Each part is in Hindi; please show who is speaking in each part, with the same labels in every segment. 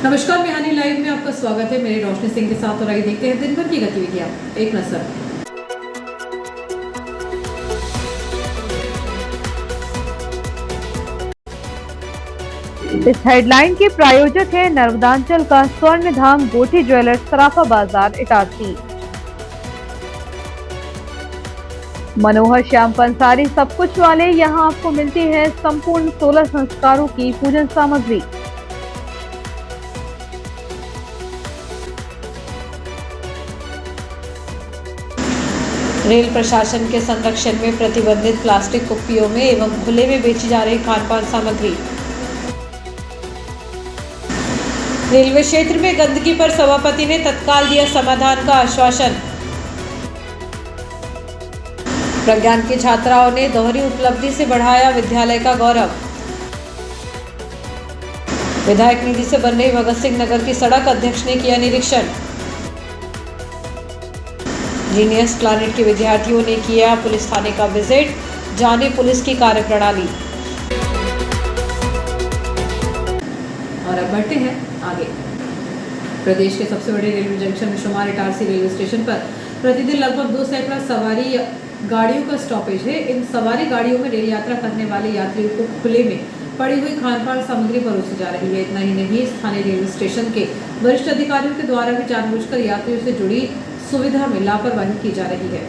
Speaker 1: नमस्कार, मिहानी लाइव में आपका स्वागत है। मेरी रोशनी सिंह के साथ और आइए देखते हैं दिन भर की गतिविधियां। एक नजर।
Speaker 2: इस हेडलाइन के प्रायोजक है नर्मदांचल का स्वर्ण धाम गोठी ज्वेलर्स सराफा बाजार इटारसी। मनोहर श्याम पंसारी सब कुछ वाले यहां आपको मिलती है संपूर्ण 16 संस्कारों की पूजन सामग्री।
Speaker 3: रेल प्रशासन के संरक्षण में प्रतिबंधित प्लास्टिक कुप्पियों में एवं खुले में बेची जा रही खान-पान सामग्री। रेलवे क्षेत्र में गंदगी पर सभापति ने तत्काल दिया समाधान का आश्वासन। प्रज्ञान की छात्राओं ने दोहरी उपलब्धि से बढ़ाया विद्यालय का गौरव। विधायक निधि से बन रही भगत सिंह नगर की सड़क, अध्यक्ष ने किया निरीक्षण। जीनियस प्लैनेट के विद्यार्थियों ने किया पुलिस थाने का विजिट, जाने पुलिस की कार्यप्रणाली।
Speaker 1: और अब बढ़ते हैं आगे। प्रदेश के सबसे बड़े रेलवे जंक्शन में शुमार इटारसी रेलवे स्टेशन पर प्रतिदिन लगभग 2 सैकड़ा सवारी गाड़ियों का स्टॉपेज है। इन सवारी गाड़ियों में रेल यात्रा करने वाले यात्रियों को खुले में पड़ी हुई खान-पान सामग्री परोसी जा रही है। इतना ही नहीं, स्थानीय रेलवे स्टेशन के वरिष्ठ अधिकारियों के द्वारा भी जानबूझकर यात्रियों से जुड़ी सुविधा में लापरवाही की जा रही है।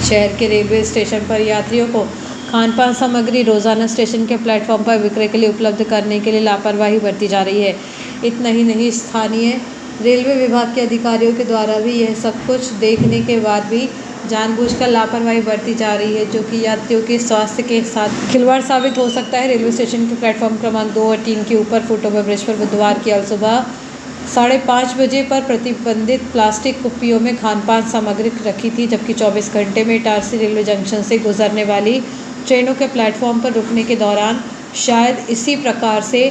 Speaker 3: शहर के रेलवे स्टेशन पर यात्रियों को खान-पान सामग्री रोजाना स्टेशन के प्लेटफॉर्म पर विक्रय के लिए उपलब्ध करने के लिए लापरवाही बरती जा रही है। इतना ही नहीं, स्थानीय रेलवे विभाग के अधिकारियों के द्वारा भी यह सब कुछ देखने के बाद भी जानबूझकर लापरवाही बरती जा रही है, जो कि यात्रियों के स्वास्थ्य के साथ खिलवाड़ साबित हो सकता है। रेलवे स्टेशन के प्लेटफॉर्म क्रमांक 2 और 3 के ऊपर फुटओवर ब्रिज पर बुधवार की सुबह 5:30 बजे पर प्रतिबंधित प्लास्टिक कुप्पियों में खान-पान सामग्री रखी थी, जबकि 24 घंटे में इटारसी रेलवे जंक्शन से गुजरने वाली ट्रेनों के प्लेटफॉर्म पर रुकने के दौरान शायद इसी प्रकार से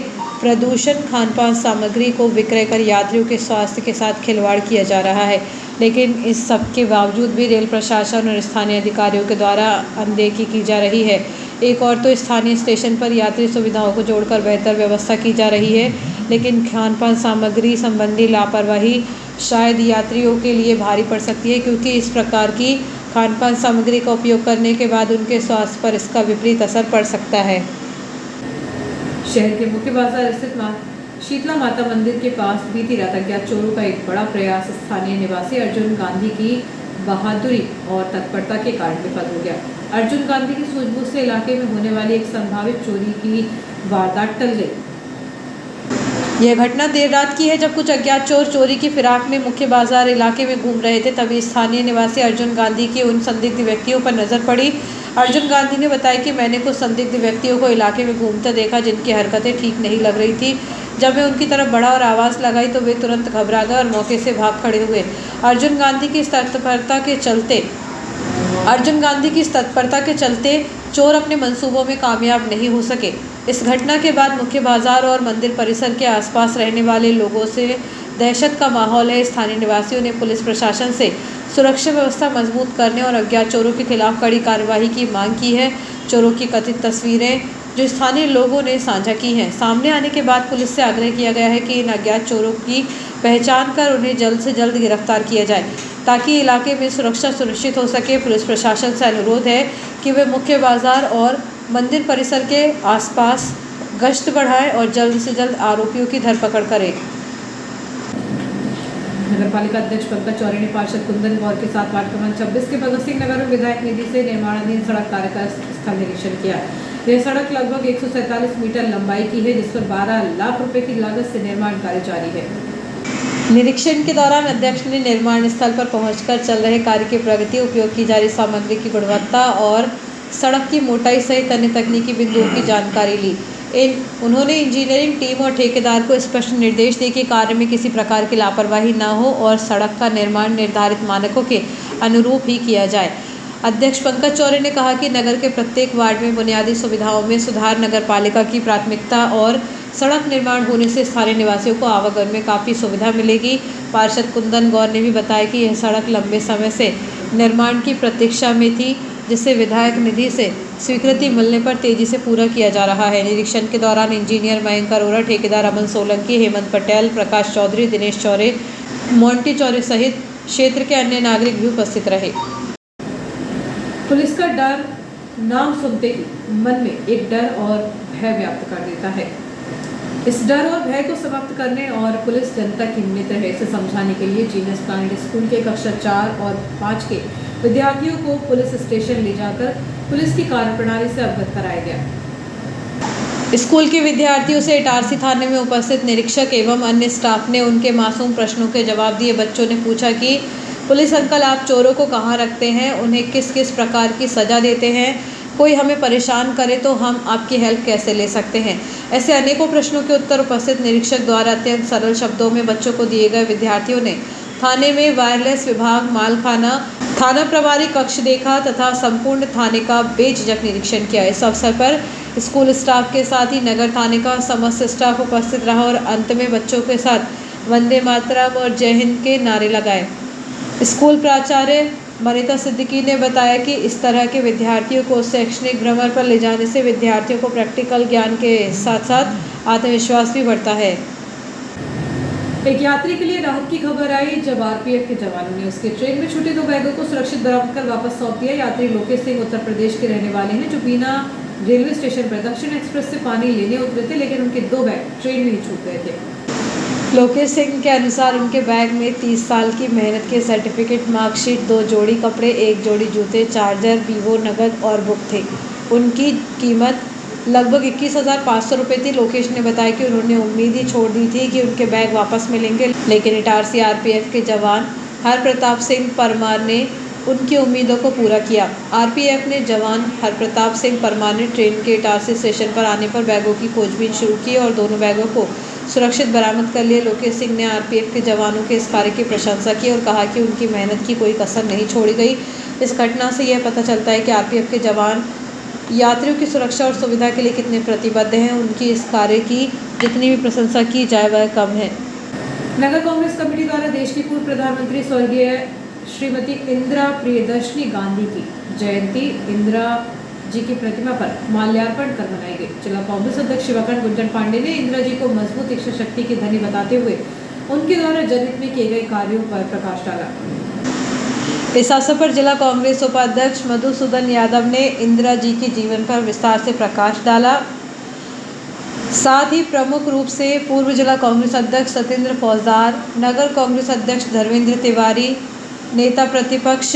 Speaker 3: प्रदूषण खान-पान सामग्री को विक्रय कर यात्रियों के स्वास्थ्य के साथ खिलवाड़ किया जा रहा है। लेकिन इस सब के बावजूद भी रेल प्रशासन और स्थानीय अधिकारियों के द्वारा अनदेखी की जा रही है। एक और तो स्थानीय स्टेशन पर यात्री सुविधाओं को जोड़कर बेहतर व्यवस्था की जा रही है, लेकिन खान-पान सामग्री संबंधी लापरवाही शायद यात्रियों के लिए भारी पड़ सकती है, क्योंकि इस प्रकार की खान-पान सामग्री का उपयोग करने के बाद उनके स्वास्थ्य पर इसका विपरीत असर पड़ सकता है।
Speaker 1: शहर के मुख्य बाजार स्थित शीतला माता मंदिर के पास बीती रात अज्ञात चोरों का एक बड़ा प्रयास स्थानीय निवासी अर्जुन गांधी की बहादुरी और तत्परता के कारण विफल हो गया। अर्जुन गांधी की सूझबूझ से इलाके में होने वाली एक संभावित चोरी की वारदात टल गई।
Speaker 3: यह घटना देर रात की है, जब कुछ अज्ञात चोर चोरी की फिराक में मुख्य बाजार इलाके में घूम रहे थे। तभी स्थानीय निवासी अर्जुन गांधी के उन संदिग्ध व्यक्तियों पर नजर पड़ी। अर्जुन गांधी ने बताया कि मैंने कुछ संदिग्ध व्यक्तियों को इलाके में घूमते देखा, जिनकी हरकतें ठीक नहीं लग रही थी। जब मैं उनकी तरफ बढ़ा और आवाज़ लगाई तो वे तुरंत घबरा गए और मौके से भाग खड़े हुए। अर्जुन गांधी की इस तत्परता के चलते चोर अपने मंसूबों में कामयाब नहीं हो सके। इस घटना के बाद मुख्य बाजार और मंदिर परिसर के आसपास रहने वाले लोगों से दहशत का माहौल है। स्थानीय निवासियों ने पुलिस प्रशासन से सुरक्षा व्यवस्था मजबूत करने और अज्ञात चोरों के खिलाफ कड़ी कार्रवाई की मांग की है। चोरों की कथित तस्वीरें जो स्थानीय लोगों ने साझा की हैं, सामने आने के बाद पुलिस से आग्रह किया गया है कि इन अज्ञात चोरों की पहचान कर उन्हें जल्द से जल्द गिरफ्तार किया जाए, ताकि इलाके में सुरक्षा सुनिश्चित हो सके। पुलिस प्रशासन से अनुरोध है कि वे मुख्य बाजार और मंदिर परिसर के आसपास गश्त बढ़ाएं और जल्द से जल्द आरोपियों की धरपकड़ करें।
Speaker 1: नगरपालिका अध्यक्ष पंकज चौरे ने पार्षद कुंदन गौर के साथ वार्ड क्रमांक 26 के भगत सिंह नगर में विधायक निधि से निर्माणाधीन सड़क कार्य का स्थल निरीक्षण किया। यह सड़क लगभग 147 मीटर लंबाई की है, जिस पर 12 लाख रुपए की लागत से निर्माण कार्य जारी है।
Speaker 3: निरीक्षण के दौरान अध्यक्ष ने निर्माण स्थल पर पहुंचकर चल रहे कार्य की प्रगति, उपयोग की जा रही सामग्री की गुणवत्ता और सड़क की मोटाई सहित अन्य तकनीकी बिंदुओं की जानकारी ली। उन्होंने इंजीनियरिंग टीम और ठेकेदार को स्पष्ट निर्देश दिए कि कार्य में किसी प्रकार की लापरवाही न हो और सड़क का निर्माण निर्धारित मानकों के अनुरूप ही किया जाए। अध्यक्ष पंकज चौरे ने कहा कि नगर के प्रत्येक वार्ड में बुनियादी सुविधाओं में सुधार नगर पालिका की प्राथमिकता और सड़क निर्माण होने से स्थानीय निवासियों को आवागमन में काफ़ी सुविधा मिलेगी। पार्षद कुंदन गौर ने भी बताया कि यह सड़क लंबे समय से निर्माण की प्रतीक्षा में थी, जिससे विधायक निधि से स्वीकृति मिलने पर तेजी से पूरा किया जा रहा है। निरीक्षण के दौरान इंजीनियर मयंक अरोरा, ठेकेदार अमन सोलंकी, हेमंत पटेल, प्रकाश चौधरी, दिनेश चौरे, मोंटी चौरे सहित क्षेत्र के अन्य नागरिक भी उपस्थित रहे।
Speaker 1: पुलिस का डर नाम सुनते ही मन में एक डर और भय व्याप्त कर देता है। इस डर और भय को समाप्त करने और पुलिस जनता की मित्र है इसे समझाने के लिए जीनियस प्लानेट स्कूल के कक्षा 4 और 5 के विद्यार्थियों को पुलिस स्टेशन ले जाकर पुलिस की कार्यप्रणाली से अवगत कराया गया।
Speaker 3: स्कूल के विद्यार्थियों से इटारसी थाने में उपस्थित निरीक्षक एवं अन्य स्टाफ ने उनके मासूम प्रश्नों के जवाब दिए। बच्चों ने पूछा कि पुलिस अंकल, आप चोरों को कहाँ रखते हैं, उन्हें किस किस प्रकार की सज़ा देते हैं, कोई हमें परेशान करे तो हम आपकी हेल्प कैसे ले सकते हैं। ऐसे अनेकों प्रश्नों के उत्तर उपस्थित निरीक्षक द्वारा अत्यंत सरल शब्दों में बच्चों को दिए गए। विद्यार्थियों ने थाने में वायरलेस विभाग, मालखाना, थाना प्रभारी कक्ष देखा तथा संपूर्ण थाने का बेझिझक निरीक्षण किया। इस अवसर पर स्कूल स्टाफ के साथ ही नगर थाने का समस्त स्टाफ उपस्थित रहा और अंत में बच्चों के साथ वंदे मातरम और जय हिंद के नारे लगाए। स्कूल प्राचार्य मनीता सिद्दीकी ने बताया कि इस तरह के विद्यार्थियों को शैक्षणिक भ्रमण पर ले जाने से विद्यार्थियों को प्रैक्टिकल ज्ञान के साथ साथ आत्मविश्वास भी बढ़ता है।
Speaker 1: एक यात्री के लिए राहत की खबर आई जब आरपीएफ के जवानों ने उसके ट्रेन में छूटे 2 बैगों को सुरक्षित बरामद कर वापस सौंप दिया। यात्री लोकेश सिंह उत्तर प्रदेश के रहने वाले हैं जो बीना रेलवे स्टेशन पर दक्षिण एक्सप्रेस से पानी लेने उतरे थे, लेकिन उनके 2 बैग ट्रेन में ही छूट गए थे।
Speaker 3: लोकेश सिंह के अनुसार उनके बैग में 30 साल की मेहनत के सर्टिफिकेट, मार्कशीट, 2 जोड़ी कपड़े, 1 जोड़ी जूते, चार्जर, वीवो, नगद और बुक थे। उनकी कीमत लगभग 21,500 रुपये थी। लोकेश ने बताया कि उन्होंने उम्मीद ही छोड़ दी थी कि उनके बैग वापस मिलेंगे, लेकिन इटारसी आरपीएफ के जवान हर प्रताप सिंह परमार ने उनकी उम्मीदों को पूरा किया। आरपीएफ ने जवान हर प्रताप सिंह परमार ने ट्रेन के इटारसी स्टेशन पर आने पर बैगों की खोजबीन शुरू की और दोनों बैगों को सुरक्षित बरामद कर लिए। लोकेश सिंह ने आरपीएफ के जवानों के इस कार्य की प्रशंसा की और कहा कि उनकी मेहनत की कोई कसर नहीं छोड़ी गई। इस घटना से यह पता चलता है कि आरपीएफ के जवान यात्रियों की सुरक्षा और सुविधा के लिए कितने प्रतिबद्ध हैं। उनकी इस कार्य की जितनी भी प्रशंसा की जाए वह कम है।
Speaker 1: नगर कांग्रेस कमेटी द्वारा देश की पूर्व प्रधानमंत्री स्वर्गीय श्रीमती इंदिरा प्रियदर्शनी गांधी की जयंती इंदिरा जी की प्रतिमा पर माल्यार्पण कर मनाई गई। जिला कांग्रेस अध्यक्ष शिवाकांत गुंजन पांडे ने इंदिरा जी को मजबूत इच्छा शक्ति की धनी बताते हुए उनके द्वारा जनहित में किए गए कार्यों पर प्रकाश डाला।
Speaker 3: इस अवसर पर जिला कांग्रेस उपाध्यक्ष मधुसूदन यादव ने इंदिरा जी के जीवन पर विस्तार से प्रकाश डाला। साथ ही प्रमुख रूप से पूर्व जिला कांग्रेस अध्यक्ष सत्येंद्र फौजदार, नगर कांग्रेस अध्यक्ष धर्मेंद्र तिवारी, नेता प्रतिपक्ष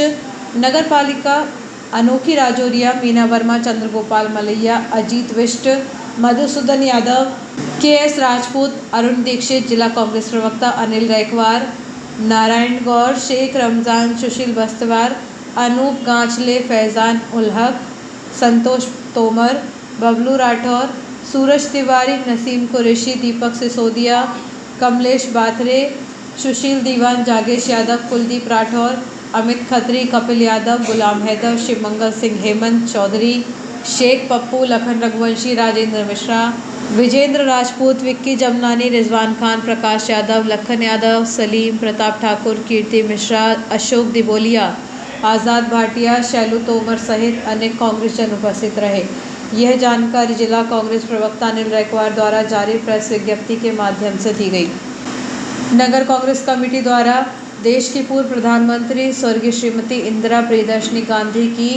Speaker 3: नगर पालिका अनोखी राजौरिया, मीना वर्मा, चंद्रगोपाल मलैया, अजीत विष्ट, मधुसूदन यादव, के.एस. राजपूत, अरुण दीक्षित, जिला कांग्रेस प्रवक्ता अनिल गायकवाड़, नारायण गौर, शेख रमजान, सुशील बस्तवार, अनूप गांचले, फैज़ान उल हक, संतोष तोमर, बबलू राठौर, सूरज तिवारी, नसीम कुरैशी, दीपक सिसोदिया, कमलेश बाथरे, सुशील दीवान, जागेश यादव, कुलदीप राठौर, अमित खत्री, कपिल यादव, गुलाम हैदर, शिवमंगल सिंह, हेमंत चौधरी, शेख पप्पू, लखन रघुवंशी, राजेंद्र मिश्रा, विजेंद्र राजपूत, विक्की जमनानी, रिजवान खान, प्रकाश यादव, लखन यादव, सलीम, प्रताप ठाकुर, कीर्ति मिश्रा, अशोक दिबोलिया, आज़ाद भाटिया, शैलू तोमर सहित अनेक कांग्रेस जन उपस्थित रहे। यह जानकारी जिला कांग्रेस प्रवक्ता अनिल गायकवाड़ द्वारा जारी प्रेस विज्ञप्ति के माध्यम से दी गई। नगर कांग्रेस कमेटी द्वारा देश की पूर्व प्रधानमंत्री स्वर्गीय श्रीमती इंदिरा प्रियदर्शनी गांधी की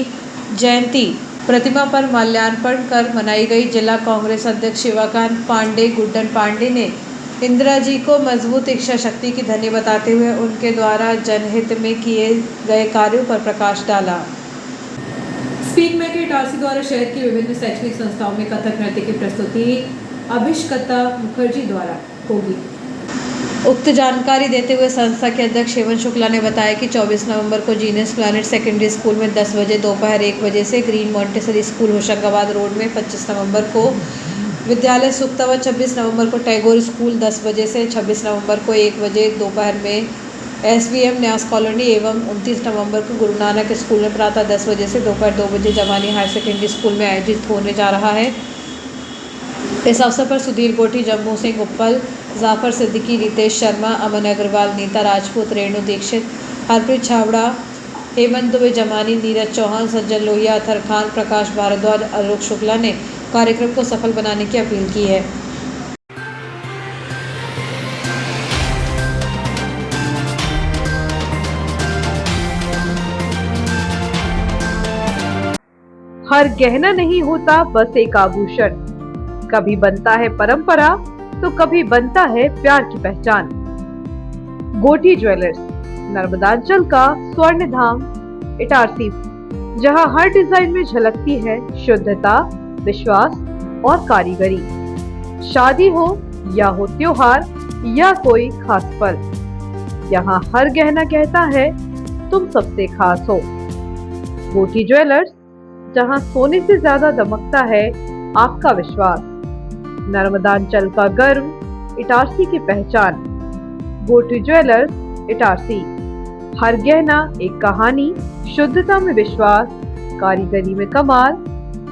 Speaker 3: जयंती प्रतिमा पर माल्यार्पण कर मनाई गई। जिला कांग्रेस अध्यक्ष शिवाकांत पांडे गुड्डन पांडे ने इंदिरा जी को मजबूत इच्छा शक्ति की धनी बताते हुए उनके द्वारा जनहित में किए गए कार्यों पर प्रकाश डाला।
Speaker 1: स्पीक में के इटारसी द्वारा शहर की विभिन्न शैक्षणिक संस्थाओं में कथक नृत्य की प्रस्तुति अभिष्कता मुखर्जी द्वारा होगी।
Speaker 3: उक्त जानकारी देते हुए संस्था के अध्यक्ष हेमंत शुक्ला ने बताया कि 24 नवंबर को जीनियस प्लानेट सेकेंडरी स्कूल में 10 बजे दोपहर 1 बजे से green Montessori school Hoshangabad road में, 25 नवंबर को विद्यालय सुक्तावा, 26 नवंबर को टैगोर स्कूल 10 बजे से, 26 नवंबर को 1 बजे दोपहर में SVM न्यास कॉलोनी एवं 29 नवंबर को गुरु नानक स्कूल में प्रातः 10 बजे से दोपहर 2 बजे जवानी हायर सेकेंडरी स्कूल में आयोजित होने जा रहा है। इस अवसर पर सुधीर गोठी, जम्मू सिंह उप्पल, जाफर सिद्दीकी, रितेश शर्मा, अमन अग्रवाल, नीता राजपूत, रेणु दीक्षित, हरप्रीत छावड़ा, हेमंत दुबे जमानी, नीरज चौहान, संजय लोहिया, अथर खान, प्रकाश भारद्वाज, आलोक शुक्ला ने कार्यक्रम को सफल बनाने की अपील की है।
Speaker 2: हर गहना नहीं होता बस एक आभूषण, कभी बनता है परंपरा तो कभी बनता है प्यार की पहचान। गोठी ज्वेलर्स, नर्मदांचल का स्वर्ण धाम इटारसी, जहां हर डिजाइन में झलकती है शुद्धता, विश्वास और कारीगरी। शादी हो या हो त्योहार या कोई खास पल, यहाँ हर गहना कहता है तुम सबसे खास हो। गोठी ज्वेलर्स, जहां सोने से ज्यादा दमकता है आपका विश्वास। नर्मदांचल का गर्व, इटारसी की पहचान। गोठी ज्वेलर्स इटारसी, हर गहना एक कहानी, शुद्धता में विश्वास, कारीगरी में कमाल,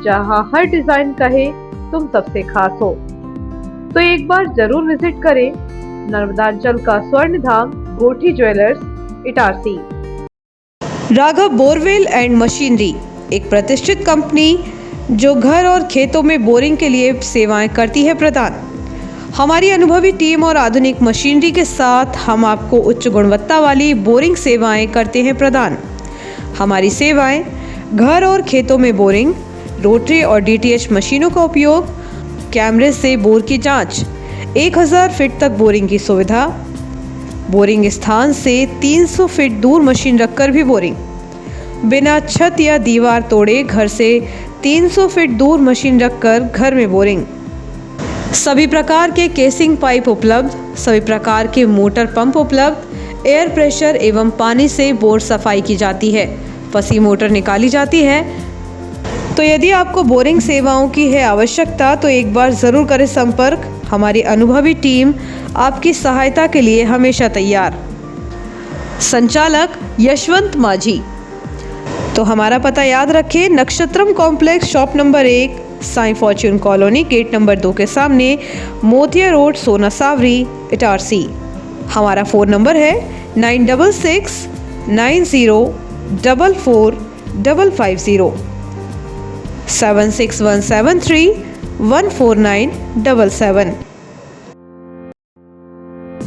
Speaker 2: जहां हर डिजाइन कहे तुम सबसे खास हो। तो एक बार जरूर विजिट करें नर्मदांचल का स्वर्ण धाम Gothi jewellers Itarsi.
Speaker 3: Raghav borewell and machinery, एक प्रतिष्ठित कंपनी जो घर और खेतों में बोरिंग के लिए सेवाएं करती है प्रदान। हमारी अनुभवी टीम और आधुनिक मशीनरी के साथ हम आपको उच्च गुणवत्ता वाली बोरिंग सेवाएं करते हैं प्रदान। हमारी सेवाएं घर और खेतों में बोरिंग, रोटरी और डीटीएच मशीनों का उपयोग, कैमरे से बोर की जांच, 1000 फीट तक बोरिंग की सुविधा, बोरिंग स्थान से 300 फीट दूर मशीन रखकर भी बोरिंग, बिना छत या दीवार तोड़े घर से 300 फीट दूर मशीन रखकर घर में बोरिंग। सभी प्रकार के केसिंग पाइप उपलब्ध, सभी प्रकार के मोटर पंप उपलब्ध, एयर प्रेशर एवं पानी से बोर सफाई की जाती है, फंसी मोटर निकाली जाती है। तो यदि आपको बोरिंग सेवाओं की है आवश्यकता तो एक बार ज़रूर करें संपर्क। हमारी अनुभवी टीम आपकी सहायता के लिए हमेशा तैयार। संचालक यशवंत माझी। तो हमारा पता याद रखें, Nakshatram complex, shop number 1, Sai fortune colony, gate number 2 के सामने, मोतिया रोड, सोना सावरी, इटारसी। हमारा फ़ोन नंबर है 9669044550 76173149777।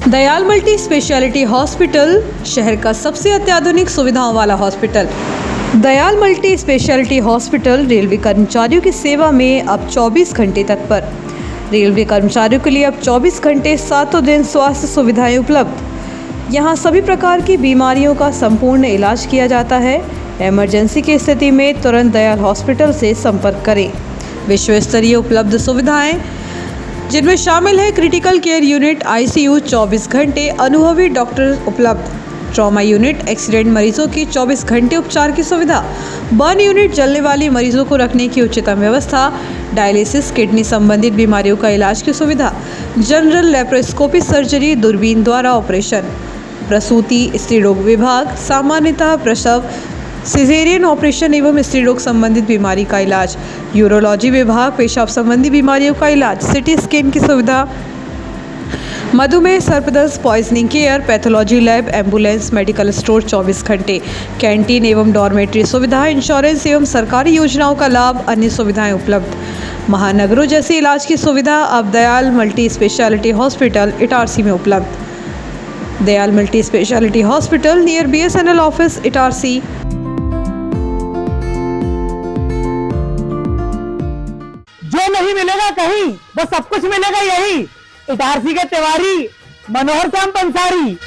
Speaker 3: दयाल मल्टी स्पेशलिटी हॉस्पिटल, शहर का सबसे अत्याधुनिक सुविधाओं वाला hospital. Dayal multi speciality hospital railway कर्मचारियों की सेवा में अब 24 घंटे तत्पर। रेलवे कर्मचारियों के लिए अब 24 घंटे 7 दिन स्वास्थ्य सुविधाएं उपलब्ध। यहाँ सभी प्रकार की बीमारियों का संपूर्ण इलाज किया जाता है। इमरजेंसी की स्थिति में तुरंत दयाल हॉस्पिटल से संपर्क करें। विश्व स्तरीय उपलब्ध सुविधाएं जिनमें शामिल है क्रिटिकल केयर यूनिट, ICU 24 घंटे, अनुभवी डॉक्टर उपलब्ध, ट्रॉमा यूनिट, एक्सीडेंट मरीजों की 24 घंटे उपचार की सुविधा, बर्न यूनिट, जलने वाली मरीजों को रखने की उच्चतम व्यवस्था, डायलिसिस, किडनी संबंधित बीमारियों का इलाज की सुविधा, जनरल लेप्रोस्कोपी सर्जरी, दूरबीन द्वारा ऑपरेशन, प्रसूति, स्त्री रोग विभाग, सामान्यतः प्रसव, सिजेरियन ऑपरेशन एवं स्त्री रोग संबंधित बीमारी का इलाज, यूरोलॉजी विभाग, पेशाब संबंधी बीमारियों का इलाज, सिटी स्कैन की सुविधा, मधुमेह, सर्पदंश, poisoning care, pathology lab, ambulance, medical store 24 घंटे, कैंटीन एवं डॉर्मेट्री सुविधा, इंश्योरेंस एवं सरकारी योजनाओं का लाभ, अन्य सुविधाएं उपलब्ध। महानगरों जैसे इलाज की सुविधा अब Dayal multi speciality hospital Itarsi में उपलब्ध। Dayal multi speciality hospital near BSNL office, Itarsi.
Speaker 4: जो नहीं मिलेगा कहीं वो सब कुछ मिलेगा यही, इटारसी के तिवारी मनोहर श्याम पंसारी।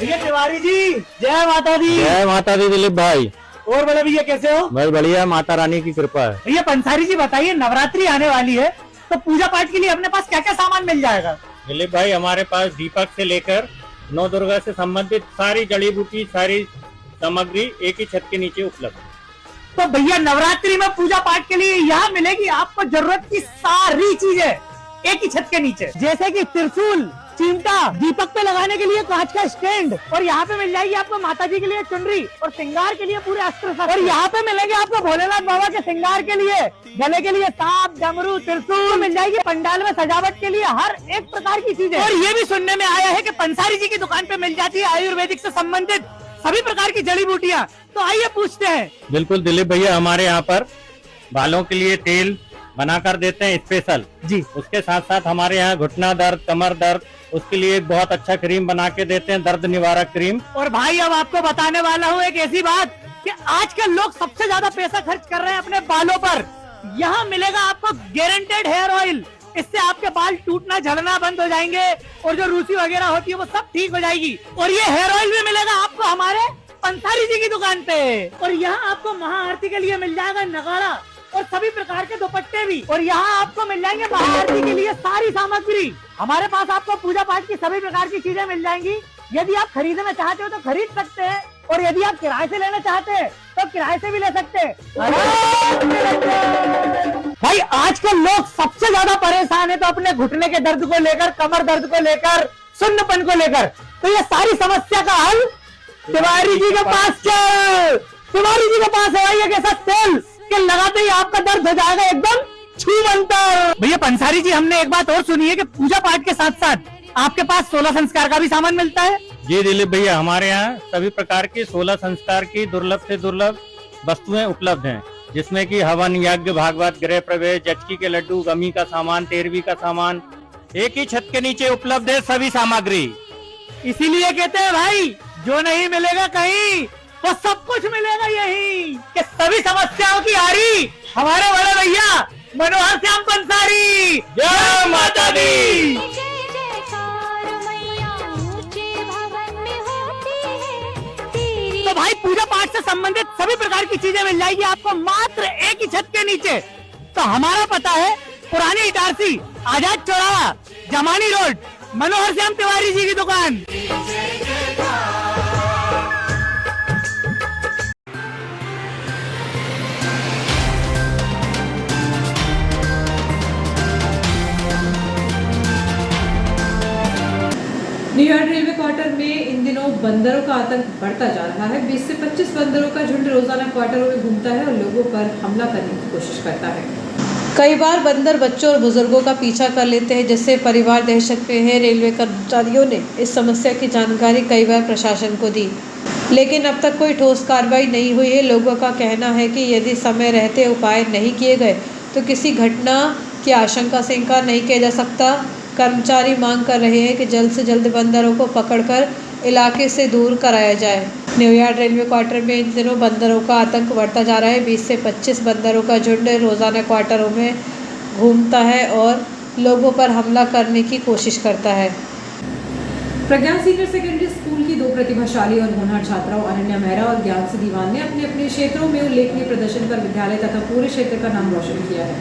Speaker 4: भैया तिवारी जी, जय माता दी।
Speaker 5: जय माता दी दिलीप भाई।
Speaker 4: और बड़े भैया कैसे हो?
Speaker 5: बस बढ़िया, माता रानी की कृपा है।
Speaker 4: भैया पंसारी जी बताइए, नवरात्रि आने वाली है तो पूजा पाठ के लिए अपने पास क्या क्या सामान मिल जाएगा?
Speaker 5: दिलीप भाई, हमारे पास दीपक से लेकर नौ दुर्गा से संबंधित सारी जड़ी बूटी, सारी सामग्री एक ही छत के नीचे उपलब्ध।
Speaker 4: तो भैया नवरात्रि में पूजा पाठ के लिए यहाँ मिलेगी आपको जरूरत की सारी चीजें एक ही छत के नीचे, जैसे कि त्रिशूल, चिमटा, दीपक पे लगाने के लिए कांच का स्टैंड, और यहाँ पे मिल जाएगी आपको माता जी के लिए चुनरी और श्रृंगार के लिए पूरे अस्त्र शस्त्र, और यहाँ पे मिलेंगे आपको भोलेनाथ बाबा के श्रृंगार के लिए, गले के लिए सांप, डमरू, त्रिशूल, तो मिल जाएगी पंडाल में सजावट के लिए हर एक प्रकार की चीजें। और ये भी सुनने में आया है कि पंसारी जी की दुकान पे मिल जाती है आयुर्वेदिक से संबंधित सभी प्रकार की जड़ी बूटियाँ। तो आइए पूछते हैं।
Speaker 5: बिल्कुल दिलीप भैया, हमारे यहाँ पर बालों के लिए तेल बनाकर देते हैं स्पेशल
Speaker 4: जी।
Speaker 5: उसके साथ साथ हमारे यहाँ घुटना दर्द, कमर दर्द, उसके लिए एक बहुत अच्छा क्रीम बना के देते हैं, दर्द निवारक क्रीम।
Speaker 4: और भाई अब आपको बताने वाला हूँ एक ऐसी बात कि आजकल लोग सबसे ज्यादा पैसा खर्च कर रहे हैं अपने बालों पर। यहाँ मिलेगा आपको गारंटेड हेयर ऑयल, इससे आपके बाल टूटना झड़ना बंद हो जाएंगे और जो रूसी वगैरह होती है वो सब ठीक हो जाएगी। और ये हेयर ऑयल भी मिलेगा आपको हमारे पंसारी जी की दुकान पे। और यहाँ आपको महाआरती के लिए मिल जाएगा नगाड़ा और सभी प्रकार के दुपट्टे भी। और यहाँ आपको मिल जाएंगे महाआरती के लिए सारी सामग्री। हमारे पास आपको पूजा पाठ की सभी प्रकार की चीजें मिल जाएंगी। यदि आप खरीदना चाहते हो तो खरीद सकते हैं और यदि आप किराए से लेना चाहते हैं तो किराए से भी ले सकते हैं। भाई आजकल लोग सबसे ज्यादा परेशान है तो अपने घुटने के दर्द को लेकर, कमर दर्द को लेकर, सुन्नपन को लेकर। तो ये सारी समस्या का हल तिवारी जी के पास चल। तिवारी जी के पास है एक ऐसा तेल कि लगाते ही आपका दर्द हो जाएगा एकदम छूमंतर। भैया पंसारी जी, हमने एक बात और सुनी है कि पूजा पाठ के साथ साथ आपके पास 16 संस्कार का भी सामान मिलता है।
Speaker 5: जी दिलीप भैया, हमारे यहाँ सभी प्रकार की 16 संस्कार की दुर्लभ से दुर्लभ वस्तुएं उपलब्ध हैं, जिसमें कि हवन, यज्ञ, भागवत, गृह प्रवेश, जचकी के लड्डू, गमी का सामान, तेरवी का सामान, एक ही छत के नीचे उपलब्ध है सभी सामग्री।
Speaker 4: इसीलिए कहते हैं भाई, जो नहीं मिलेगा कहीं वो सब कुछ मिलेगा यहीं। कि सभी समस्याओं की हारी हमारे बड़े भैया मनोहर श्याम पंसारी।
Speaker 5: जय माता दी।
Speaker 4: तो भाई पूजा पाठ से संबंधित सभी प्रकार की चीजें मिल जाएगी आपको मात्र एक ही छत के नीचे। तो हमारा पता है पुरानी इटारसी, आजाद चौराहा, जमानी रोड, मनोहर श्याम तिवारी जी की दुकान।
Speaker 1: न्यूयॉर्क रेलवे क्वार्टर में इन दिनों बंदरों का आतंक बढ़ता जा रहा है। 20 से 25 बंदरों का झुंड रोजाना क्वार्टरों में घूमता है और लोगों पर हमला करने की कोशिश करता है।
Speaker 3: कई बार बंदर बच्चों और बुजुर्गों का पीछा कर लेते हैं, जिससे परिवार दहशत में है। रेलवे कर्मचारियों ने इस समस्या की जानकारी कई बार प्रशासन को दी, लेकिन अब तक कोई ठोस कार्रवाई नहीं हुई है। लोगों का कहना है कि यदि समय रहते उपाय नहीं किए गए तो किसी घटना की आशंका से इनकार नहीं किया जा सकता। कर्मचारी मांग कर रहे हैं कि जल्द से जल्द बंदरों को पकड़कर इलाके से दूर कराया जाए। न्यूयॉर्क रेलवे क्वार्टर में इन दिनों बंदरों का आतंक बढ़ता जा रहा है। 20 से 25 बंदरों का झुंड रोजाना क्वार्टरों में घूमता है और लोगों पर हमला करने की कोशिश करता है।
Speaker 1: प्रज्ञान सीनियर सेकेंडरी स्कूल की 2 प्रतिभाशाली और होनहार छात्राओं अनन्या मेहरा और ज्ञानसी दीवान ने अपने अपने क्षेत्रों में उल्लेखनीय प्रदर्शन कर विद्यालय तथा पूरे क्षेत्र का नाम रोशन किया है।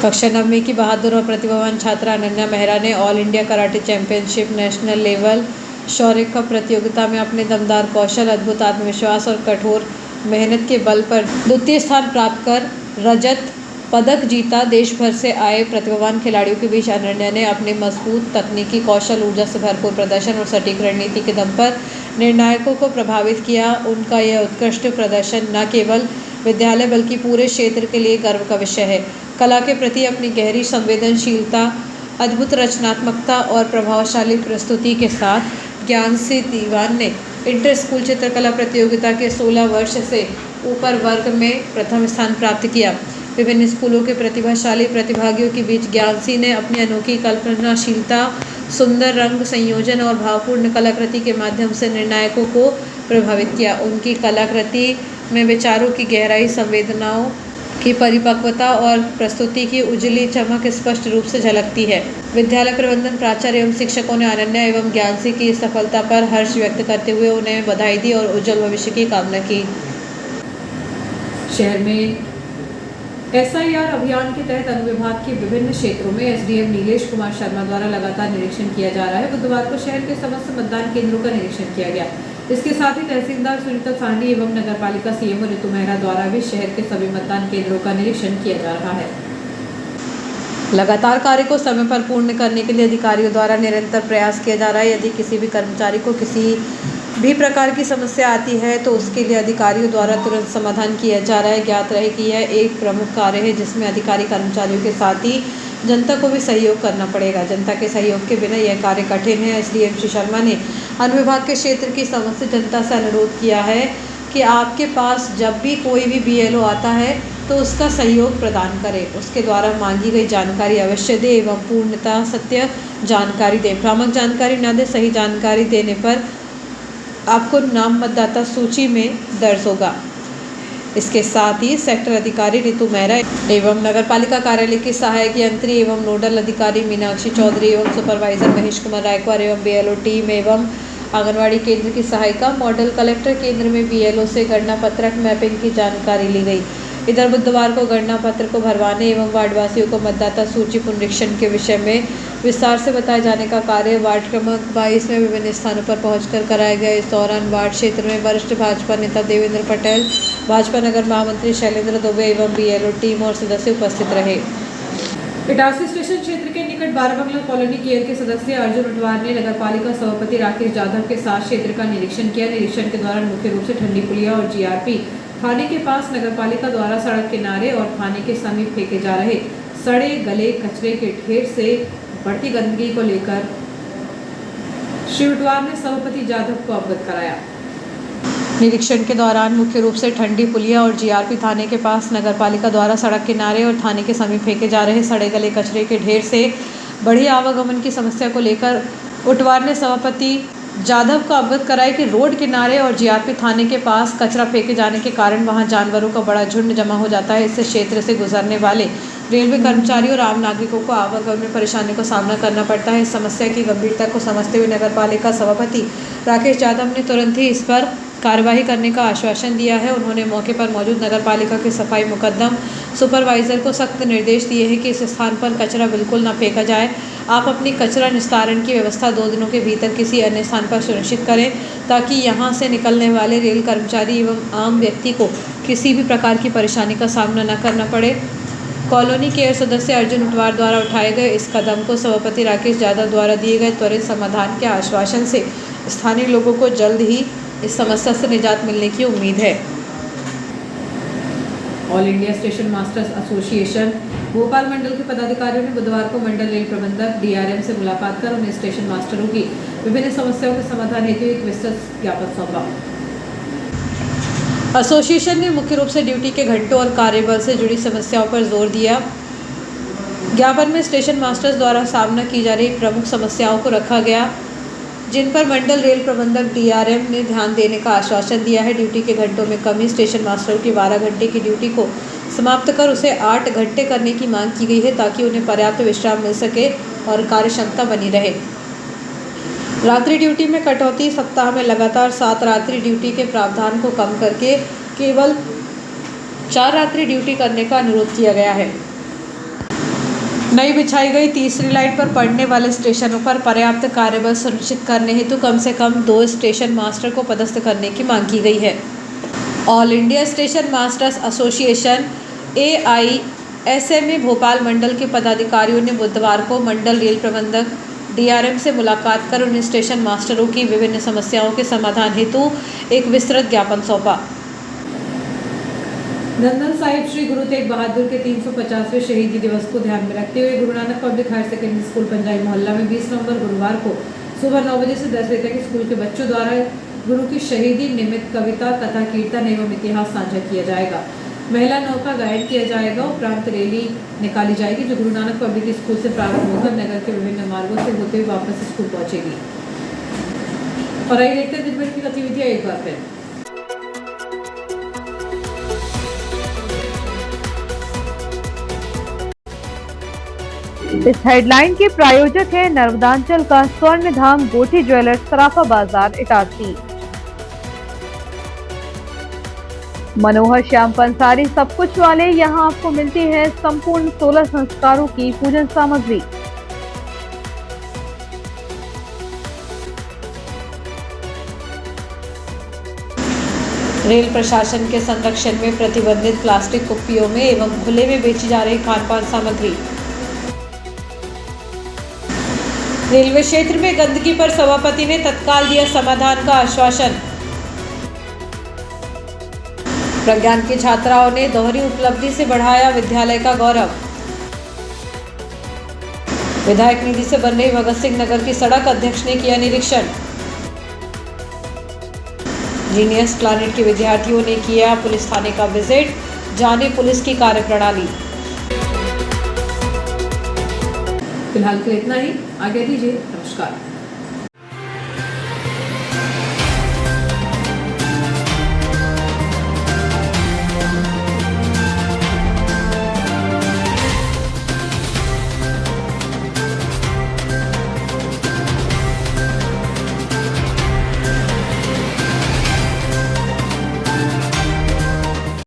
Speaker 3: कक्षा 9वीं की बहादुर और प्रतिभावान छात्रा अनन्या मेहरा ने all India karate championship national level Shaurya cup प्रतियोगिता में अपने दमदार कौशल, अद्भुत आत्मविश्वास और कठोर मेहनत के बल पर द्वितीय स्थान प्राप्त कर रजत पदक जीता। देश भर से आए प्रतिभावान खिलाड़ियों के बीच अनन्या ने अपने मजबूत तकनीकी कौशल, ऊर्जा से भरपूर प्रदर्शन और सटीक रणनीति के दम पर निर्णायकों को प्रभावित किया। उनका यह उत्कृष्ट प्रदर्शन न केवल विद्यालय बल्कि पूरे क्षेत्र के लिए गर्व का विषय है। कला के प्रति अपनी गहरी संवेदनशीलता, अद्भुत रचनात्मकता और प्रभावशाली प्रस्तुति के साथ ज्ञानसी दीवान ने इंटर स्कूल चित्रकला प्रतियोगिता के 16 वर्ष से ऊपर वर्ग में प्रथम स्थान प्राप्त किया। विभिन्न स्कूलों के प्रतिभाशाली प्रतिभागियों के बीच ज्ञानसी ने अपनी अनोखी कल्पनाशीलता, सुंदर रंग संयोजन और भावपूर्ण कलाकृति के माध्यम से निर्णायकों को प्रभावित किया। उनकी कलाकृति में विचारों की गहराई, संवेदनाओं की परिपक्वता और प्रस्तुति की उजली चमक स्पष्ट रूप से झलकती है। विद्यालय प्रबंधन, प्राचार्य एवं शिक्षकों ने अनन्या एवं ज्ञानसी की इस सफलता पर हर्ष व्यक्त करते हुए उन्हें बधाई दी और उज्जवल भविष्य की कामना की।
Speaker 1: शहर में SIR अभियान के तहत अनुविभाग के विभिन्न क्षेत्रों में SDM नीलेश कुमार शर्मा द्वारा लगातार निरीक्षण किया जा रहा है। बुधवार को शहर के समस्त मतदान केंद्रों का निरीक्षण किया गया। इसके साथ ही तहसीलदार सुनीता साहनी एवं नगरपालिका CMO ऋतु मेहरा द्वारा भी शहर के सभी मतदान केंद्रों का निरीक्षण किया जा रहा है।
Speaker 3: लगातार कार्य को समय पर पूर्ण करने के लिए अधिकारियों द्वारा निरंतर प्रयास किया जा रहा है। यदि किसी भी कर्मचारी को किसी भी प्रकार की समस्या आती है तो उसके लिए अधिकारियों द्वारा तुरंत समाधान किया जा रहा है। ज्ञात रहे कि यह एक प्रमुख कार्य है जिसमें अधिकारी कर्मचारियों के साथ ही जनता को भी सहयोग करना पड़ेगा। जनता के सहयोग के बिना यह कार्य कठिन है। एसडीएम श्री शर्मा ने अनुविभाग के क्षेत्र की समस्त जनता से अनुरोध किया है कि आपके पास जब भी कोई भी बीएलओ आता है तो उसका सहयोग प्रदान करें, उसके द्वारा मांगी गई जानकारी अवश्य दे एवं पूर्णतः सत्य जानकारी दें। भ्रामक जानकारी न दे। सही जानकारी देने पर आपको नाम मतदाता सूची में दर्ज होगा। इसके साथ ही सेक्टर अधिकारी रितु मेहरा एवं नगरपालिका कार्यालय की सहायक यंत्री एवं नोडल अधिकारी मीनाक्षी चौधरी एवं सुपरवाइजर महेश कुमार रायकवार एवं बीएलओ टीम एवं आंगनवाड़ी केंद्र की सहायिका मॉडल कलेक्टर केंद्र में बीएलओ से गणना पत्रक मैपिंग की जानकारी ली गई। इधर बुधवार को गणना पत्र को भरवाने एवं वार्डवासियों को मतदाता सूची पुनरीक्षण के विषय में विस्तार से बताए जाने का कार्य वार्ड क्रमांक 22 में विभिन्न स्थानों पर पहुंचकर कराया गया। इस दौरान वार्ड क्षेत्र में वरिष्ठ भाजपा नेता देवेंद्र पटेल, भाजपा नगर महामंत्री शैलेंद्र दुबे एवं बीएलओ टीम और सदस्य उपस्थित रहे।
Speaker 1: इटारसी स्टेशन क्षेत्र के निकट बाराबंगला कॉलोनी केयर के सदस्य अर्जुन उटवार ने नगरपालिका सभापति राकेश जाधव के साथ क्षेत्र का निरीक्षण किया। निरीक्षण के दौरान मुख्य रूप से ठंडी पुलिया और जीआरपी थाने के पास नगरपालिका द्वारा सड़क किनारे और थाने के समीप फेंके जा रहे सड़े गले कचरे के ढेर से बढ़ती गंदगी को लेकर श्री उटवार ने सभापति जाधव को अवगत कराया।
Speaker 3: निरीक्षण के दौरान मुख्य रूप से ठंडी पुलिया और जीआरपी थाने के पास नगरपालिका द्वारा सड़क किनारे और थाने के समीप फेंके जा रहे सड़े गले कचरे के ढेर से बढ़ी आवागमन की समस्या को लेकर उटवार ने सभापति जाधव को अवगत कराया कि रोड किनारे और जीआरपी थाने के पास कचरा फेंके जाने के कारण वहां जानवरों का बड़ा झुंड जमा हो जाता है। इससे क्षेत्र से गुजरने वाले रेलवे कर्मचारियों और आम नागरिकों को आवागमन में परेशानी का सामना करना पड़ता है। इस समस्या की गंभीरता को समझते हुए नगरपालिका सभापति राकेश जाधव ने तुरंत ही इस पर कार्यवाही करने का आश्वासन दिया है। उन्होंने मौके पर मौजूद नगरपालिका के सफाई मुकद्दम सुपरवाइजर को सख्त निर्देश दिए हैं कि इस स्थान पर कचरा बिल्कुल न फेंका जाए। आप अपनी कचरा निस्तारण की व्यवस्था 2 दिनों के भीतर किसी अन्य स्थान पर सुनिश्चित करें ताकि यहां से निकलने वाले रेल कर्मचारी एवं आम व्यक्ति को किसी भी प्रकार की परेशानी का सामना न करना पड़े। कॉलोनी केयर सदस्य अर्जुन उटवार द्वारा उठाए गए इस कदम को सभापति राकेश जाधव द्वारा दिए गए त्वरित समाधान के आश्वासन से स्थानीय लोगों को जल्द ही इस समस्या से निजात मिलने की उम्मीद है।
Speaker 1: All India station masters association Bhopal मंडल के पदाधिकारियों ने बुधवार को मंडल रेल प्रबंधक डीआरएम से मुलाकात कर उन्हें स्टेशन मास्टरों की विभिन्न समस्याओं के समाधान हेतु एक विस्तृत ज्ञापन सौंपा।
Speaker 3: एसोसिएशन ने मुख्य रूप से ड्यूटी के घंटों और कार्यबल से जुड़ी समस्याओं पर जोर दिया। ज्ञापन में स्टेशन मास्टर्स द्वारा सामना की जा रही प्रमुख समस्याओं को रखा गया, जिन पर मंडल रेल प्रबंधक डीआरएम ने ध्यान देने का आश्वासन दिया है। ड्यूटी के घंटों में कमी, स्टेशन मास्टरों की 12 घंटे की ड्यूटी को समाप्त कर उसे 8 घंटे करने की मांग की गई है ताकि उन्हें पर्याप्त विश्राम मिल सके और कार्यक्षमता बनी रहे। रात्रि ड्यूटी में कटौती, सप्ताह में लगातार 7 रात्रि ड्यूटी के प्रावधान को कम करके केवल 4 रात्रि ड्यूटी करने का अनुरोध किया गया है। नई बिछाई गई तीसरी लाइन पर पड़ने वाले स्टेशनों पर पर्याप्त कार्यबल सुनिश्चित करने हेतु कम से कम 2 स्टेशन मास्टर को पदस्थ करने की मांग की गई है। All India station masters association AISMA Bhopal मंडल के पदाधिकारियों ने बुधवार को मंडल रेल प्रबंधक डीआरएम से मुलाकात कर उन्हें स्टेशन मास्टरों की विभिन्न समस्याओं के समाधान हेतु एक विस्तृत ज्ञापन सौंपा।
Speaker 1: नंदन साहिब श्री गुरु तेग बहादुर के 350वें शहीदी दिवस को ध्यान में रखते हुए Guru Nanak public higher secondary school Panjai मोहल्ला में 20 नवंबर गुरुवार को सुबह 9 बजे से 10 बजे तक स्कूल के बच्चों द्वारा गुरु की शहीदी निमित्त कविता, कथा, कीर्तन एवं इतिहास साझा किया जाएगा। महिला नौका गायन किया जाएगा। उपरांत रैली निकाली जाएगी जो गुरु नानक पब्लिक स्कूल से प्रारंभ होकर नगर के विभिन्न मार्गों से होते हुए वापस स्कूल पहुंचेगी। और आइए देखते हैं दिन भर की गतिविधियां एक बार फिर।
Speaker 2: इस हेडलाइन के प्रायोजक है नर्मदांचल का स्वर्ण धाम गोठी ज्वेलर्स, सराफा बाजार, इटारसी। मनोहर श्याम पंसारी सब कुछ वाले, यहाँ आपको मिलती है संपूर्ण 16 संस्कारों की पूजन सामग्री।
Speaker 3: रेल प्रशासन के संरक्षण में प्रतिबंधित प्लास्टिक कुप्पियों में एवं खुले में बेची जा रही खान-पान सामग्री। रेलवे क्षेत्र में गंदगी पर सभापति ने तत्काल दिया समाधान का आश्वासन। प्रज्ञान की छात्राओं ने दोहरी उपलब्धि से बढ़ाया विद्यालय का गौरव। विधायक निधि से बन रही भगत सिंह नगर की सड़क अध्यक्ष ने किया निरीक्षण। जीनियस प्लानेट के विद्यार्थियों ने किया पुलिस थाने का विजिट, जाने पुलिस की कार्यप्रणाली।
Speaker 1: फिलहाल के लिए इतना ही, आगे दीजिए, नमस्कार।